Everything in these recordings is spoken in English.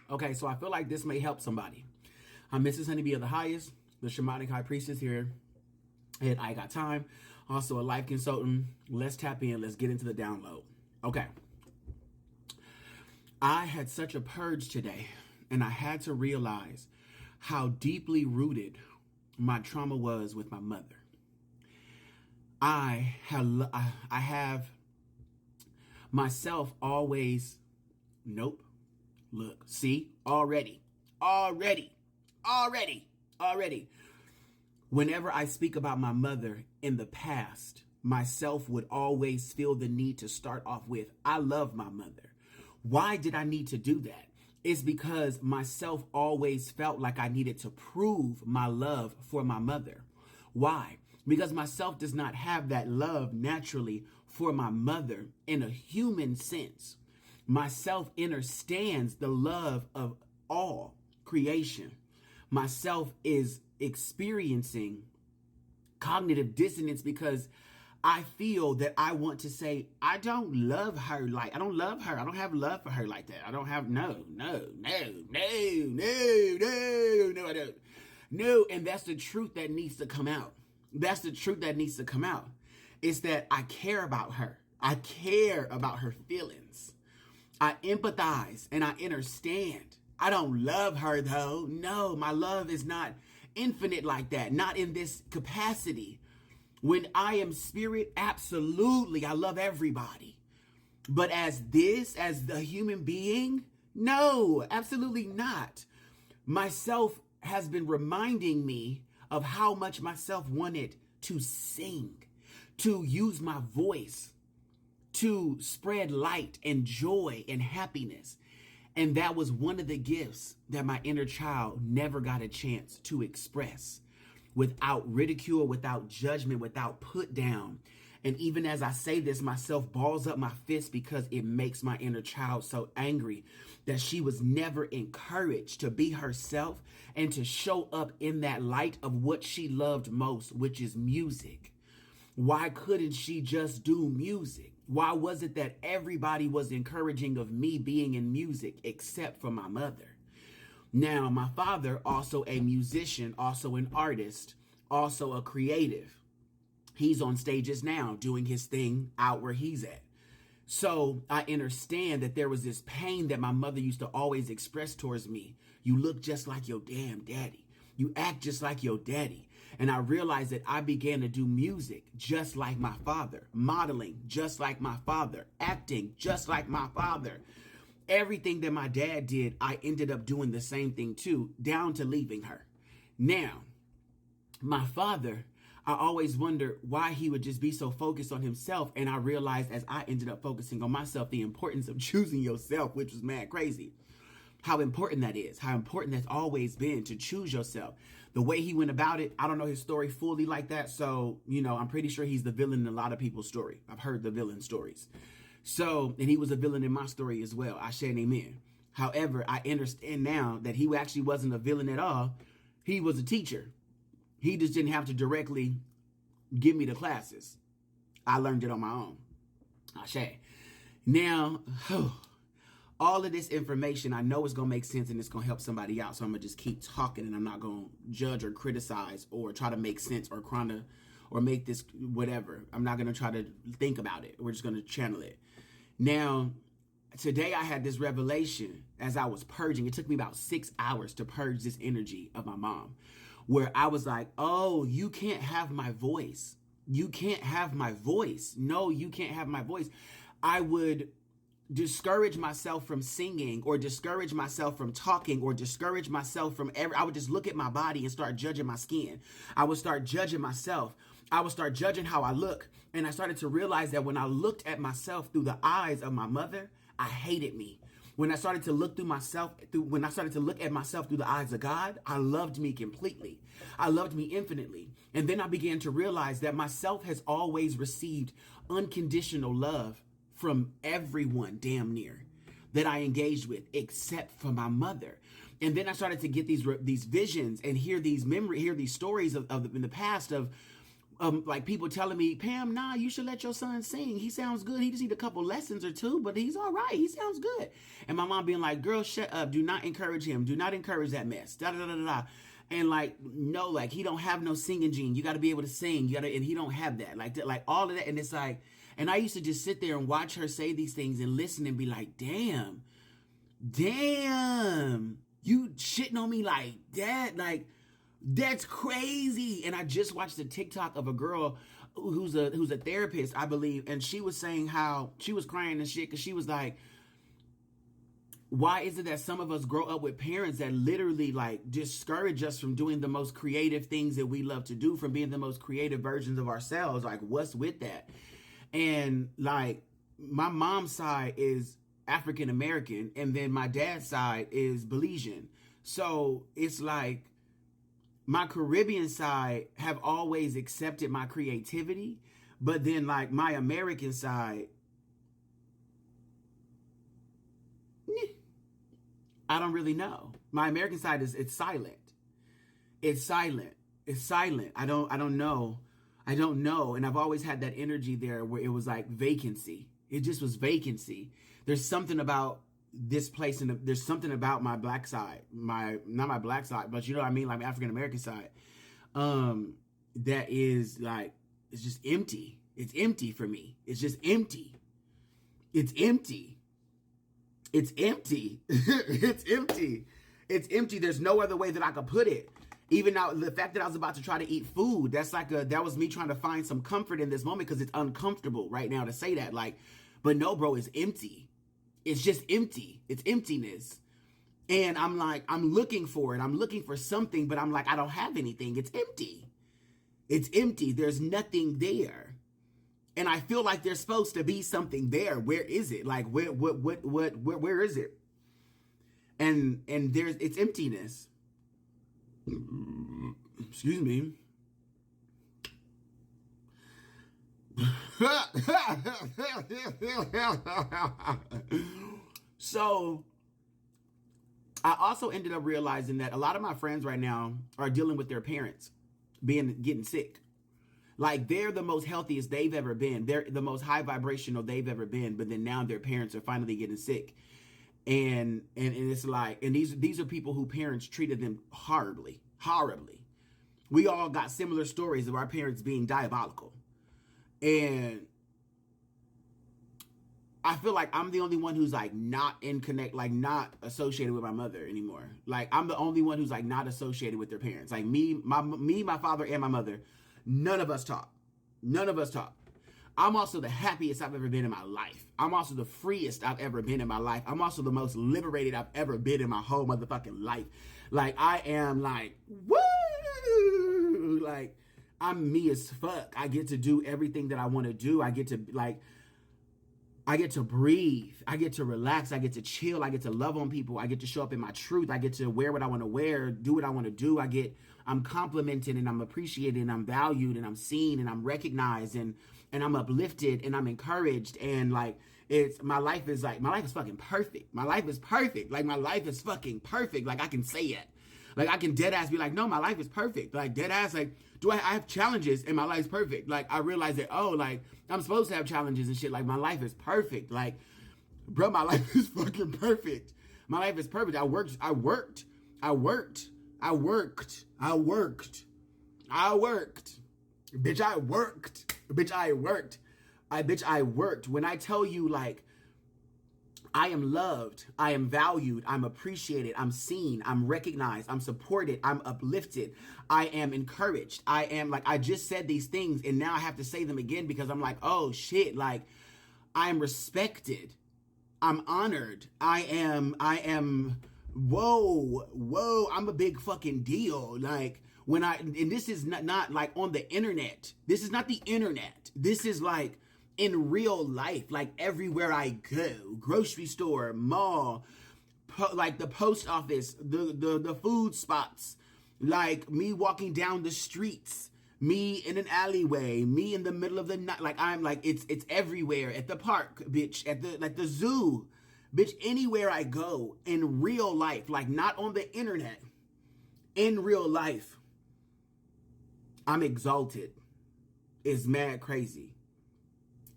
Okay, so I feel like this may help somebody. I'm Mrs. Honeybee of the Highest, the shamanic high priestess here at EyeGotThyme, also a life consultant. Let's tap in. Let's get into the download. Okay. I had such a purge today, and I had to realize how deeply rooted my trauma was with my mother. I have myself always, nope, look, see, already. Whenever I speak about my mother in the past, myself would always feel the need to start off with, I love my mother. Why did I need to do that? It's because myself always felt like I needed to prove my love for my mother. Why? Because myself does not have that love naturally for my mother in a human sense. Myself understands the love of all creation. Myself is experiencing cognitive dissonance because I feel that I want to say, I don't love her. I don't love her. I don't have love for her like that. I don't have, no, I don't. No, and that's the truth that needs to come out. That's the truth that needs to come out. It's that I care about her. I care about her feelings. I empathize and I understand. I don't love her though. No, my love is not infinite like that. Not in this capacity. When I am spirit, absolutely, I love everybody. But as the human being, no, absolutely not. Myself has been reminding me of how much myself wanted to sing, to use my voice, to spread light and joy and happiness. And that was one of the gifts that my inner child never got a chance to express without ridicule, without judgment, without put down. And even as I say this, myself balls up my fist because it makes my inner child so angry that she was never encouraged to be herself and to show up in that light of what she loved most, which is music. Why couldn't she just do music? Why was it that everybody was encouraging of me being in music except for my mother? Now, my father, also a musician, also an artist, also a creative. He's on stages now doing his thing out where he's at. So I understand that there was this pain that my mother used to always express towards me. You look just like your damn daddy. You act just like your daddy. And I realized that I began to do music just like my father, modeling just like my father, acting just like my father. Everything that my dad did, I ended up doing the same thing too, down to leaving her. Now, my father, I always wondered why he would just be so focused on himself. And I realized as I ended up focusing on myself, the importance of choosing yourself, which was mad crazy. How important that is, how important that's always been to choose yourself. The way he went about it, I don't know his story fully like that. So, I'm pretty sure he's the villain in a lot of people's story. I've heard the villain stories. So, and he was a villain in my story as well. I share amen. However, I understand now that he actually wasn't a villain at all. He was a teacher. He just didn't have to directly give me the classes. I learned it on my own. I share. Now, all of this information, I know it's going to make sense and it's going to help somebody out. So I'm going to just keep talking and I'm not going to judge or criticize or try to make sense or make this whatever. I'm not going to try to think about it. We're just going to channel it. Now, today I had this revelation as I was purging. It took me about 6 hours to purge this energy of my mom, where I was like, oh, you can't have my voice. You can't have my voice. No, you can't have my voice. I would discourage myself from singing or discourage myself from talking or discourage myself from I would just look at my body and start judging my skin. I would start judging myself. I would start judging how I look. And I started to realize that when I looked at myself through the eyes of my mother, I hated me. When I started to look when I started to look at myself through the eyes of God, I loved me completely. I loved me infinitely. And then I began to realize that myself has always received unconditional love from everyone damn near that I engaged with, except for my mother. And then I started to get these visions and hear these stories of in the past of like people telling me, Pam, nah, you should let your son sing. He sounds good. He just need a couple lessons or two, but he's all right. He sounds good. And my mom being like, girl, shut up. Do not encourage him. Do not encourage that mess. Da da da da da. And like, no, like he don't have no singing gene. You got to be able to sing. And he don't have that. Like all of that. And it's like, and I used to just sit there and watch her say these things and listen and be like, damn, you shitting on me like that. Like, that's crazy. And I just watched a TikTok of a girl who's a therapist, I believe, and she was saying how she was crying and shit because she was like, why is it that some of us grow up with parents that literally like discourage us from doing the most creative things that we love to do, from being the most creative versions of ourselves? Like, what's with that? And like, my mom's side is African American, and then my dad's side is Belizean. So it's like, my Caribbean side have always accepted my creativity, but then like my American side, I don't really know. My American side it's silent. It's silent. It's silent. I don't know. I don't know. And I've always had that energy there where it was like vacancy. It just was vacancy. There's something about this place, and there's something about my black side, not my black side, but you know what I mean, like my African American side, that is like, it's just empty. It's empty for me. It's just empty. It's empty. It's empty. It's empty. It's empty. There's no other way that I could put it. Even now, the fact that I was about to try to eat food, that was me trying to find some comfort in this moment because it's uncomfortable right now to say that. Like, but no, bro, it's empty. It's just empty. It's emptiness. And I'm like, I'm looking for it. I'm looking for something, but I'm like, I don't have anything. It's empty. It's empty. There's nothing there. And I feel like there's supposed to be something there. Where is it? Like, where is it? And it's emptiness. Excuse me. So I also ended up realizing that a lot of my friends right now are dealing with their parents getting sick. Like, they're the most healthiest they've ever been. They're the most high vibrational they've ever been. But then now their parents are finally getting sick. And it's like, and these are people who parents treated them horribly. We all got similar stories of our parents being diabolical. And I feel like I'm the only one who's like not not associated with my mother anymore. Like, I'm the only one who's like not associated with their parents. Like my father and my mother, none of us talk. None of us talk. I'm also the happiest I've ever been in my life. I'm also the freest I've ever been in my life. I'm also the most liberated I've ever been in my whole motherfucking life. Like, I am like, woo! Like, I'm me as fuck. I get to do everything that I want to do. I get to breathe. I get to relax. I get to chill. I get to love on people. I get to show up in my truth. I get to wear what I want to wear, do what I want to do. I'm complimented and I'm appreciated and I'm valued and I'm seen and I'm recognized and I'm uplifted and I'm encouraged. And like, my life is fucking perfect. My life is perfect. Like, my life is fucking perfect. Like, I can say it. Like, I can dead ass be like, no, my life is perfect. Like, dead ass, like, I have challenges and my life's perfect. Like, I realize that, oh, like, I'm supposed to have challenges and shit. Like, my life is perfect. Like, bro, my life is fucking perfect. My life is perfect. I worked. Bitch, I worked. When I tell you, like, I am loved, I am valued, I'm appreciated, I'm seen, I'm recognized, I'm supported, I'm uplifted, I am encouraged. I just said these things and now I have to say them again because I'm like, oh shit, like, I am respected, I'm honored, I am, whoa, I'm a big fucking deal. Like, and this is not like on the internet. This is not the internet. This is like in real life, like everywhere I go, grocery store, mall, like the post office, the food spots, like me walking down the streets, me in an alleyway, me in the middle of the night. Like, I'm like, it's everywhere, at the park, bitch, at the zoo, bitch, anywhere I go in real life, like not on the internet, in real life, I'm exalted. is mad crazy.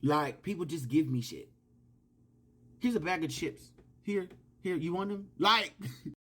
Like, people just give me shit. Here's a bag of chips. Here, you want them? Like,